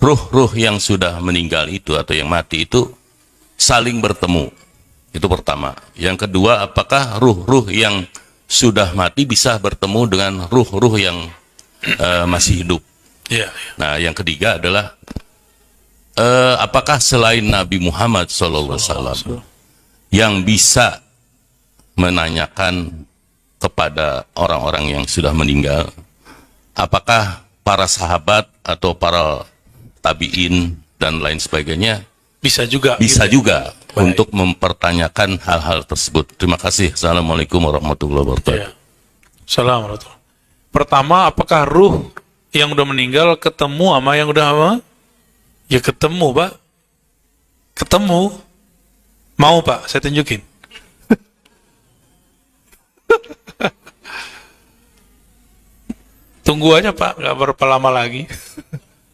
ruh-ruh yang sudah meninggal itu atau yang mati itu saling bertemu. Itu pertama. Yang kedua, apakah ruh-ruh yang sudah mati bisa bertemu dengan ruh-ruh yang masih hidup? Ya. Nah, yang ketiga adalah apakah selain Nabi Muhammad SAW yang bisa menanyakan kepada orang-orang yang sudah meninggal, apakah para sahabat atau para tabi'in dan lain sebagainya Bisa juga. bisa gitu. juga Baik. untuk mempertanyakan hal-hal tersebut. Terima kasih. Assalamualaikum warahmatullahi wabarakatuh. Ya. Assalamualaikum. Pertama, apakah ruh yang udah meninggal ketemu sama yang udah apa? Ya ketemu, Pak. Ketemu. Mau, Pak? Saya tunjukin. Tunggu aja, Pak. Nggak berapa lama lagi.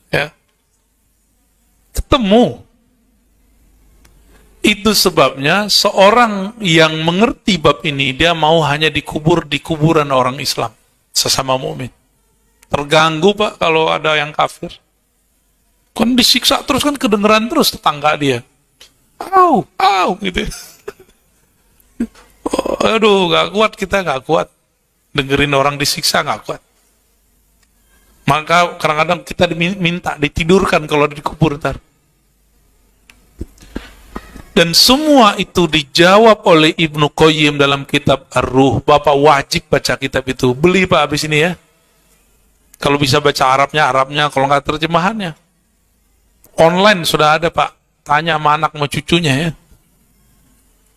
Ya. Ketemu. Itu sebabnya seorang yang mengerti bab ini, dia mau hanya dikubur di kuburan orang Islam, sesama mukmin. Terganggu, Pak, kalau ada yang kafir. Kan disiksa terus, kan kedengeran terus tetangga dia. Au, au, gitu. Oh, aduh, gak kuat kita, gak kuat. Dengerin orang disiksa, gak kuat. Maka kadang-kadang kita diminta ditidurkan kalau dikubur ntar. Dan semua itu dijawab oleh Ibnu Qayyim dalam kitab Ar-Ruh. Bapak wajib baca kitab itu. Beli, Pak, habis ini ya. Kalau bisa baca Arabnya, kalau nggak terjemahannya. Online sudah ada, Pak. Tanya sama anak sama cucunya ya.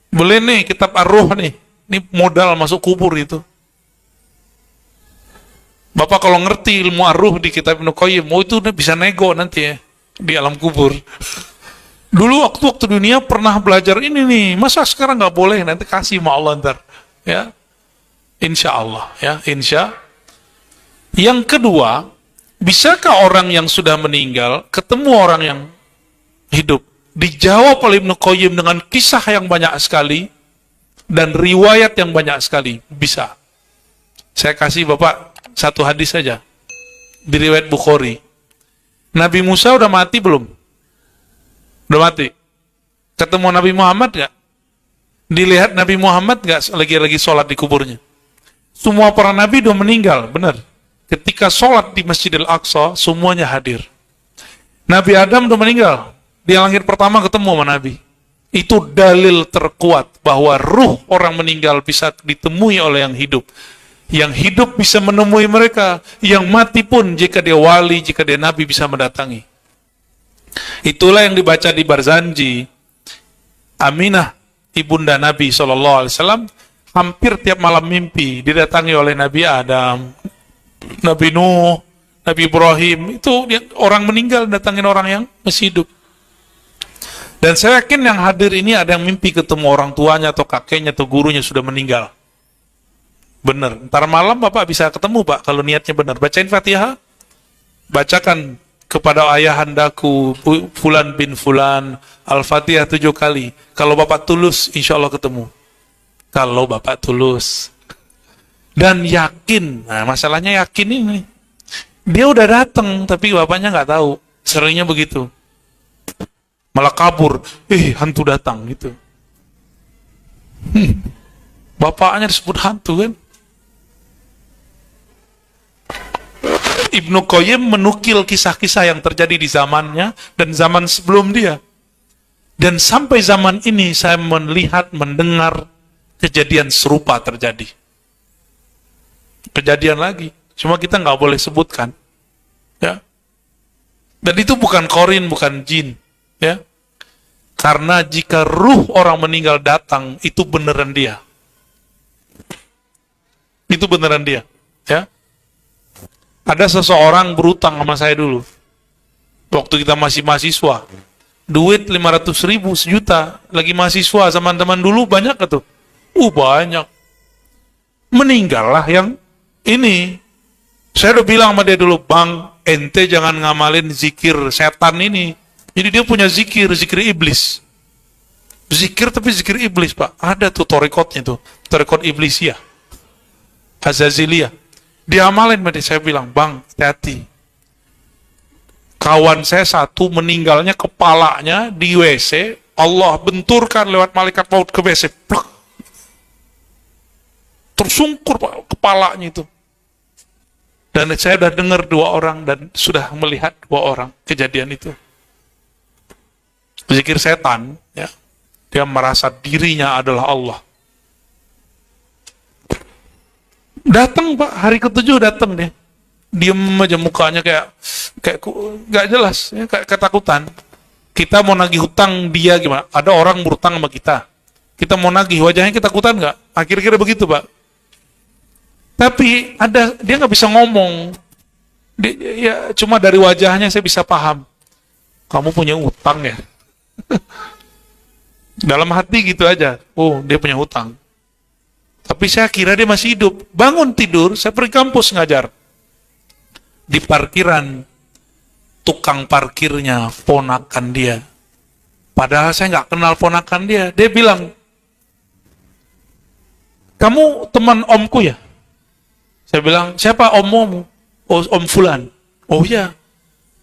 Beli nih kitab Ar-Ruh nih. Ini modal masuk kubur itu. Bapak kalau ngerti ilmu Ar-Ruh di kitab Ibnu Qayyim, itu bisa nego nanti ya di alam kubur. Dulu waktu dunia pernah belajar ini nih, masa sekarang nggak boleh? Nanti kasih sama Allah ntar, ya, insya Allah, ya, insya. Yang kedua, bisakah orang yang sudah meninggal ketemu orang yang hidup? Dijawab oleh Ibnu Qayyim dengan kisah yang banyak sekali dan riwayat yang banyak sekali. Bisa. Saya kasih Bapak satu hadis saja di riwayat Bukhari. Nabi Musa udah mati belum? Udah mati. Ketemu Nabi Muhammad gak? Dilihat Nabi Muhammad gak lagi sholat di kuburnya? Semua para Nabi udah meninggal, benar. Ketika sholat di Masjidil Aqsa, semuanya hadir. Nabi Adam udah meninggal. Dia lahir pertama ketemu sama Nabi. Itu dalil terkuat bahwa ruh orang meninggal bisa ditemui oleh yang hidup. Yang hidup bisa menemui mereka. Yang mati pun jika dia wali, jika dia Nabi bisa mendatangi. Itulah yang dibaca di Barzanji. Aminah, ibunda Nabi SAW, hampir tiap malam mimpi didatangi oleh Nabi Adam, Nabi Nuh, Nabi Ibrahim. Itu orang meninggal datangin orang yang masih hidup. Dan saya yakin yang hadir ini ada yang mimpi ketemu orang tuanya atau kakeknya atau gurunya sudah meninggal. Benar. Ntar malam Bapak bisa ketemu, Pak, kalau niatnya benar. Bacain Fatihah, bacakan kepada ayahandaku Fulan bin Fulan Al-Fatihah 7 kali. Kalau Bapak tulus, insya Allah ketemu. Kalau Bapak tulus dan yakin. Nah, masalahnya yakin ini. Dia udah datang, tapi bapaknya nggak tahu. Seringnya begitu. Malah kabur. Hantu datang gitu. Bapaknya disebut hantu kan. Ibnu Qayyim menukil kisah-kisah yang terjadi di zamannya dan zaman sebelum dia. Dan sampai zaman ini saya melihat, mendengar kejadian serupa terjadi. Kejadian lagi. Cuma kita nggak boleh sebutkan. Ya. Dan itu bukan korin, bukan jin. Ya. Karena jika ruh orang meninggal datang, itu beneran dia. Itu beneran dia. Ya. Ada seseorang berutang sama saya dulu. Waktu kita masih mahasiswa. Duit 500.000, 1 juta. Lagi mahasiswa, sama teman dulu banyak gak tuh? Banyak. Meninggal lah yang ini. Saya udah bilang sama dia dulu, Bang, ente jangan ngamalin zikir setan ini. Jadi dia punya zikir iblis. Zikir tapi zikir iblis, Pak. Ada tuh torikotnya tuh. Torikot iblisiyah. Azaziliyah. Dia amalin, saya bilang, Bang, hati-hati. kawan saya satu meninggalnya kepalanya di WC, Allah benturkan lewat malaikat maut ke WC. Plak. Tersungkur Pak, kepalanya itu. Dan saya sudah dengar 2 orang dan sudah melihat 2 orang kejadian itu. Zikir setan, ya. Dia merasa dirinya adalah Allah. Datang Pak, hari ke-7 datang dia. Diem aja mukanya kayak gak jelas, ya, kayak ketakutan. Kita mau nagih hutang dia gimana? Ada orang berutang sama kita. Kita mau nagih, wajahnya ketakutan nggak? Kira-kira begitu Pak. Tapi dia nggak bisa ngomong. Ya, cuma dari wajahnya saya bisa paham. Kamu punya utang ya? Dalam hati gitu aja. Oh, dia punya hutang. Tapi saya kira dia masih hidup. Bangun tidur, saya pergi kampus ngajar. Di parkiran, tukang parkirnya ponakan dia. Padahal saya nggak kenal ponakan dia. Dia bilang, kamu teman omku ya? Saya bilang, siapa ommu? Oh, Om Fulan. Oh ya,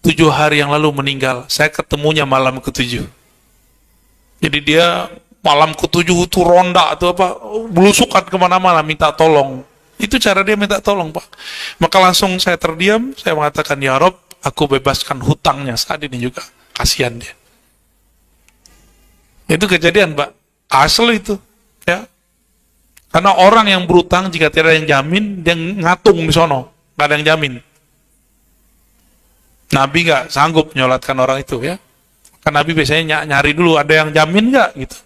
7 hari yang lalu meninggal. Saya ketemunya malam ke-7. Jadi dia malam ke-7 itu ronda atau apa, belusukan kemana-mana minta tolong. Itu cara dia minta tolong Pak. Maka langsung saya terdiam, saya mengatakan, ya Rob, aku bebaskan hutangnya saat ini juga. Kasihan dia. Itu kejadian Pak. Asli itu. Ya. Karena orang yang berutang jika tidak ada yang jamin, dia ngatung di sono. Nggak ada yang jamin. Nabi nggak sanggup nyolatkan orang itu ya. Karena Nabi biasanya nyari dulu, ada yang jamin nggak gitu.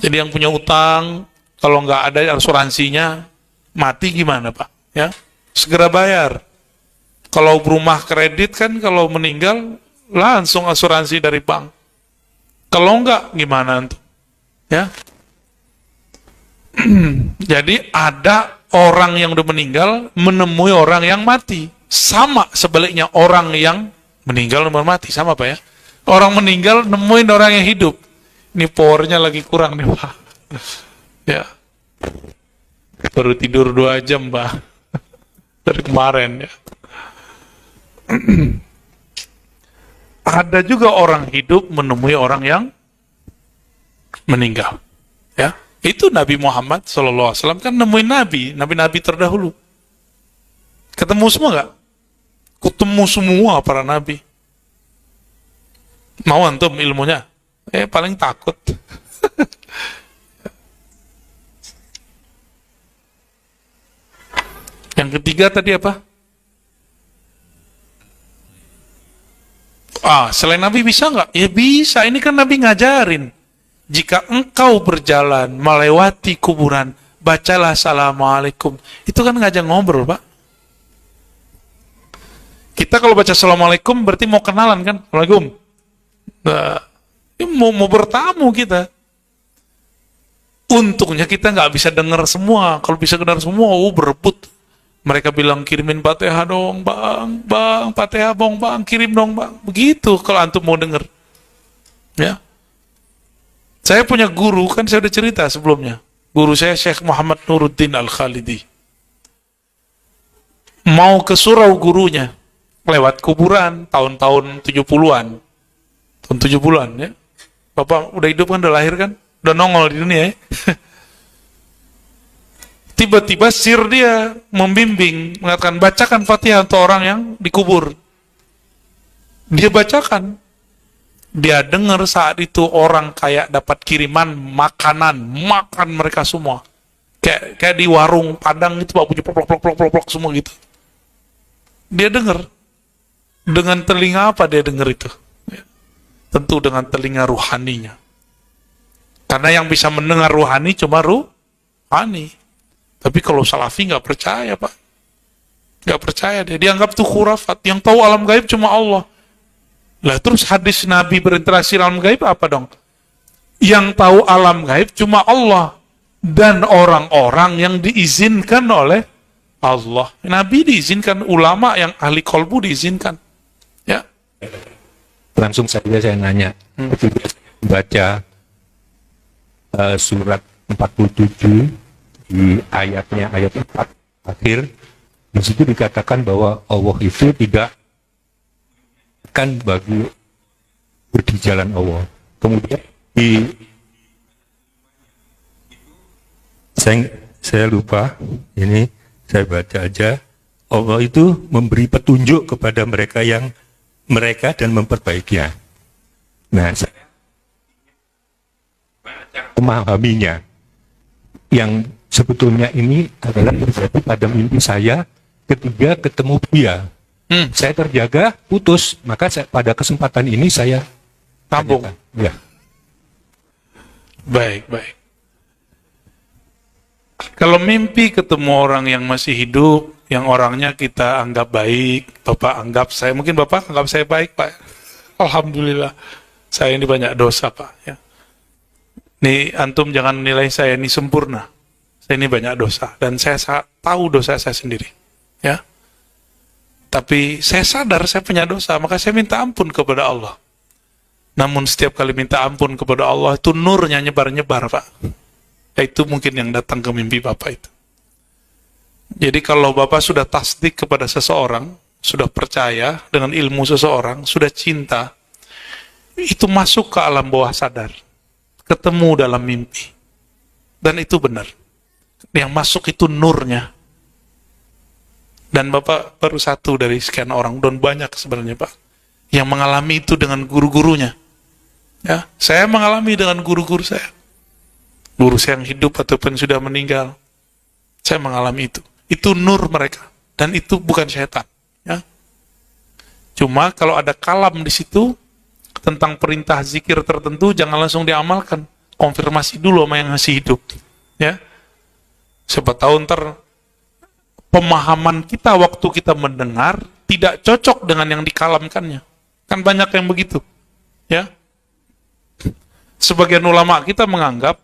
Jadi yang punya utang, kalau nggak ada asuransinya, mati gimana Pak? Ya, segera bayar. Kalau rumah kredit kan, kalau meninggal, langsung asuransi dari bank. Kalau nggak, gimana tuh? Ya. Jadi ada orang yang udah meninggal menemui orang yang mati. Sama sebaliknya orang yang meninggal nemuin mati, sama Pak ya. Orang meninggal nemuin orang yang hidup. Ini powernya lagi kurang nih Pak. Ya. Baru tidur 2 jam Pak. Dari kemarin ya. Ada juga orang hidup menemui orang yang meninggal. Ya. Itu Nabi Muhammad SAW kan nemuin nabi terdahulu. Ketemu semua nggak? Ketemu semua para nabi. Mau antum ilmunya? Paling takut. Yang ketiga tadi apa? Selain Nabi bisa nggak? Ya bisa. Ini kan Nabi ngajarin. Jika engkau berjalan melewati kuburan, bacalah assalamualaikum. Itu kan ngajak ngobrol, Pak. Kita kalau baca assalamualaikum berarti mau kenalan kan? Assalamualaikum. Nah, mau bertamu kita. Untungnya kita nggak bisa dengar semua. Kalau bisa dengar semua, berebut. Mereka bilang kirimin Fatihah dong, bang, Fatihah bang, kirim dong, bang. Begitu kalau antum mau dengar. Ya. Saya punya guru, kan saya udah cerita sebelumnya. Guru saya Syekh Muhammad Nuruddin Al-Khalidi. Mau ke surau gurunya, lewat kuburan, tahun-tahun 70-an. Tahun 70-an ya. Bapak udah hidup kan, udah lahir kan? Udah nongol di dunia ya. Tiba-tiba sir dia membimbing, mengatakan bacakan Fatihah untuk orang yang dikubur. Dia bacakan. Dia dengar saat itu orang kayak dapat kiriman makanan, makan mereka semua. Kayak di warung Padang itu Pak, punya plok semua gitu. Dia dengar. Dengan telinga apa dia dengar itu? Tentu dengan telinga ruhaninya. Karena yang bisa mendengar ruhani cuma ruhani. Tapi kalau salafi nggak percaya Pak. Nggak percaya dia. Dianggap itu khurafat. Yang tahu alam gaib cuma Allah. Lah terus hadis Nabi berinteraksi alam gaib apa dong? Yang tahu alam gaib cuma Allah. Dan orang-orang yang diizinkan oleh Allah. Nabi diizinkan, ulama yang ahli kolbu diizinkan. Ya. Langsung saja saya nanya. Baca surat 47 di ayatnya, ayat 4 akhir, di situ dikatakan bahwa Allah itu tidak memudahkan bagi di jalan Allah. Kemudian saya lupa, ini saya baca aja, Allah itu memberi petunjuk kepada mereka dan memperbaikinya. Nah, saya memahaminya. Yang sebetulnya ini adalah terjadi pada mimpi saya ketika ketemu dia. Saya terjaga, putus, maka pada kesempatan ini saya Tampung. Ya. Baik. Kalau mimpi ketemu orang yang masih hidup, yang orangnya kita anggap baik, Bapak anggap saya, mungkin Bapak anggap saya baik, Pak. Alhamdulillah, saya ini banyak dosa, Pak. Ya. Nih, antum jangan nilai saya ini sempurna. Saya ini banyak dosa, dan saya tahu dosa saya sendiri. Ya. Tapi saya sadar saya punya dosa, maka saya minta ampun kepada Allah. Namun setiap kali minta ampun kepada Allah, itu nurnya nyebar-nyebar, Pak. Itu mungkin yang datang ke mimpi Bapak itu. Jadi kalau Bapak sudah tasdik kepada seseorang, sudah percaya dengan ilmu seseorang, sudah cinta, itu masuk ke alam bawah sadar. Ketemu dalam mimpi. Dan itu benar. Yang masuk itu nurnya. Dan Bapak baru satu dari sekian orang, dan banyak sebenarnya Pak, yang mengalami itu dengan guru-gurunya. Ya, saya mengalami dengan guru-guru saya. Guru saya yang hidup ataupun sudah meninggal. Saya mengalami itu. Itu nur mereka. Dan itu bukan syaitan. Ya. Cuma kalau ada kalam di situ, tentang perintah zikir tertentu, jangan langsung diamalkan. Konfirmasi dulu sama yang masih hidup. Ya. Siapa tahu ntar pemahaman kita waktu kita mendengar tidak cocok dengan yang dikalamkannya. Kan banyak yang begitu. Ya. Sebagian ulama kita menganggap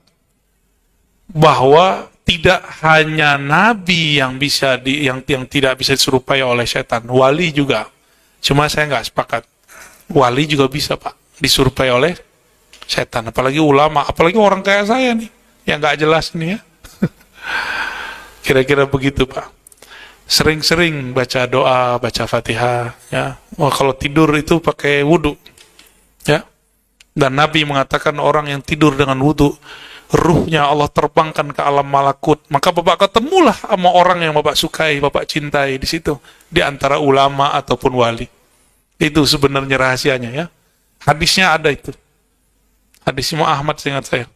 bahwa tidak hanya nabi yang bisa yang tidak bisa diserupai oleh setan, wali juga. Cuma saya nggak sepakat. Wali juga bisa, Pak, diserupai oleh setan. Apalagi ulama, apalagi orang kayak saya nih, yang nggak jelas nih ya. Kira-kira begitu, Pak. Sering-sering baca doa, baca Fatihah, ya. Wah, kalau tidur itu pakai wudu, ya. Dan Nabi mengatakan orang yang tidur dengan wudu, ruhnya Allah terbangkan ke alam malakut. Maka Bapak ketemulah sama orang yang Bapak sukai, Bapak cintai di situ, di antara ulama ataupun wali. Itu sebenarnya rahasianya, ya. Hadisnya ada itu. Hadis Imam Ahmad seingat saya.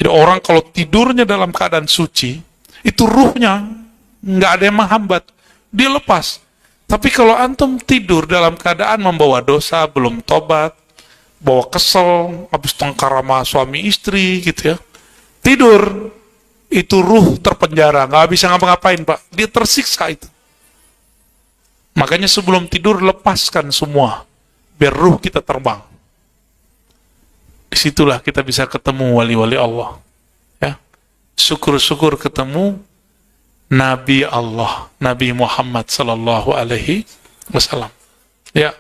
Jadi orang kalau tidurnya dalam keadaan suci, itu ruhnya nggak ada yang menghambat, dia lepas. Tapi kalau antum tidur dalam keadaan membawa dosa, belum tobat, bawa kesel, habis tengkar sama suami istri gitu ya, tidur, itu ruh terpenjara, nggak bisa ngapa-ngapain, Pak. Dia tersiksa itu. Makanya sebelum tidur lepaskan semua, biar ruh kita terbang. Disitulah kita bisa ketemu wali-wali Allah. Ya, syukur-syukur ketemu Nabi Allah, Nabi Muhammad sallallahu alaihi wasallam. Ya.